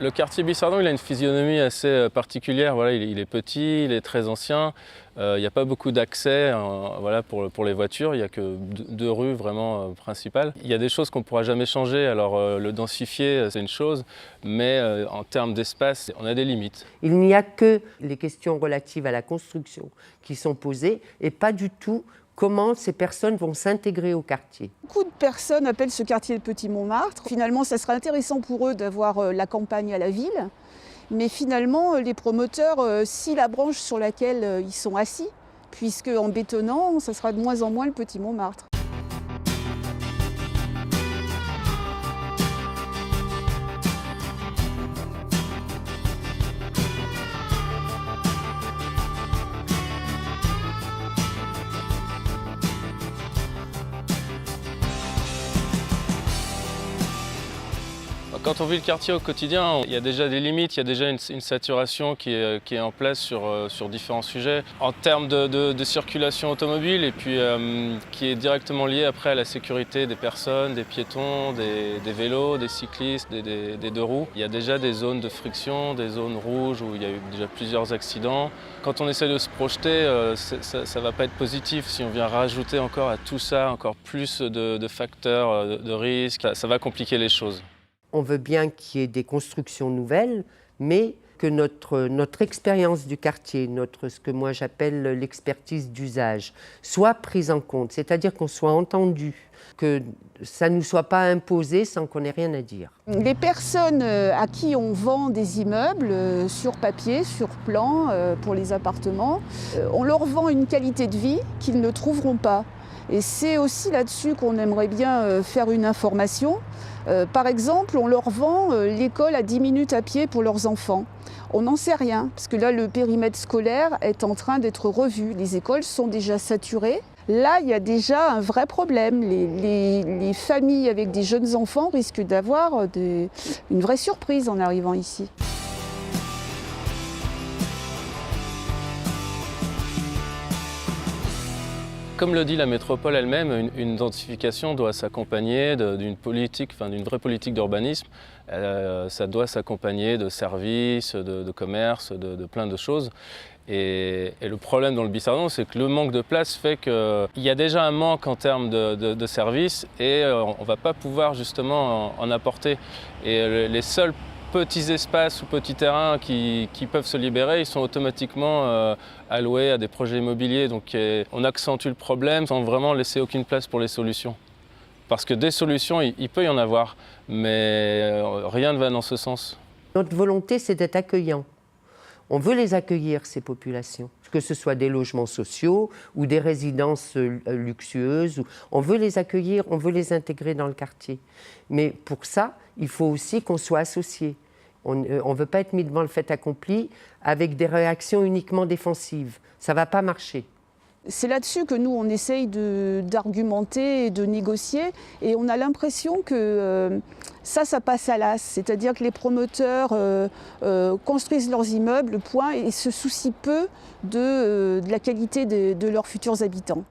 Le quartier Bissardon, il a une physionomie assez particulière. Voilà, il est petit, il est très ancien. Il n'y a pas beaucoup d'accès voilà, pour les voitures. Il n'y a que deux rues vraiment principales. Il y a des choses qu'on ne pourra jamais changer. Alors le densifier, c'est une chose, mais en termes d'espace, on a des limites. Il n'y a que les questions relatives à la construction qui sont posées et pas du tout comment ces personnes vont s'intégrer au quartier. Beaucoup de personnes appellent ce quartier le Petit Montmartre. Finalement, ça serait intéressant pour eux d'avoir la campagne à la ville. Mais finalement, les promoteurs scient la branche sur laquelle ils sont assis, puisque en bétonnant, ça sera de moins en moins le Petit Montmartre. Quand on vit le quartier au quotidien, il y a déjà des limites, il y a déjà une saturation qui est en place sur différents sujets. En termes de circulation automobile et puis qui est directement liée après à la sécurité des personnes, des piétons, des vélos, des cyclistes, des deux roues. Il y a déjà des zones de friction, des zones rouges où il y a eu déjà plusieurs accidents. Quand on essaie de se projeter, ça ne va pas être positif si on vient rajouter encore à tout ça encore plus de facteurs de risque. Ça va compliquer les choses. On veut bien qu'il y ait des constructions nouvelles, mais que notre expérience du quartier, ce que moi j'appelle l'expertise d'usage, soit prise en compte, c'est-à-dire qu'on soit entendu, que ça ne nous soit pas imposé sans qu'on ait rien à dire. Les personnes à qui on vend des immeubles sur papier, sur plan, pour les appartements, on leur vend une qualité de vie qu'ils ne trouveront pas. Et c'est aussi là-dessus qu'on aimerait bien faire une information. Par exemple, on leur vend l'école à 10 minutes à pied pour leurs enfants. On n'en sait rien, parce que là, le périmètre scolaire est en train d'être revu. Les écoles sont déjà saturées. Là, il y a déjà un vrai problème. Les familles avec des jeunes enfants risquent d'avoir une vraie surprise en arrivant ici. Comme le dit la métropole elle-même, une densification doit s'accompagner d'une politique, d'une vraie politique d'urbanisme. Ça doit s'accompagner de services, de commerce, de plein de choses. Et le problème dans le Bissardon, c'est que le manque de place fait qu'il y a déjà un manque en termes de services et on ne va pas pouvoir justement en apporter. Et les seuls petits espaces ou petits terrains qui peuvent se libérer, ils sont automatiquement alloués à des projets immobiliers. Donc on accentue le problème sans vraiment laisser aucune place pour les solutions. Parce que des solutions, il peut y en avoir, mais rien ne va dans ce sens. Notre volonté, c'est d'être accueillant. On veut les accueillir, ces populations, que ce soit des logements sociaux ou des résidences luxueuses. On veut les accueillir, on veut les intégrer dans le quartier. Mais pour ça, il faut aussi qu'on soit associés. On ne veut pas être mis devant le fait accompli avec des réactions uniquement défensives. Ça ne va pas marcher. C'est là-dessus que nous, on essaye d'argumenter et de négocier. Et on a l'impression que ça passe à l'as. C'est-à-dire que les promoteurs construisent leurs immeubles, point, et se soucient peu de la qualité de leurs futurs habitants.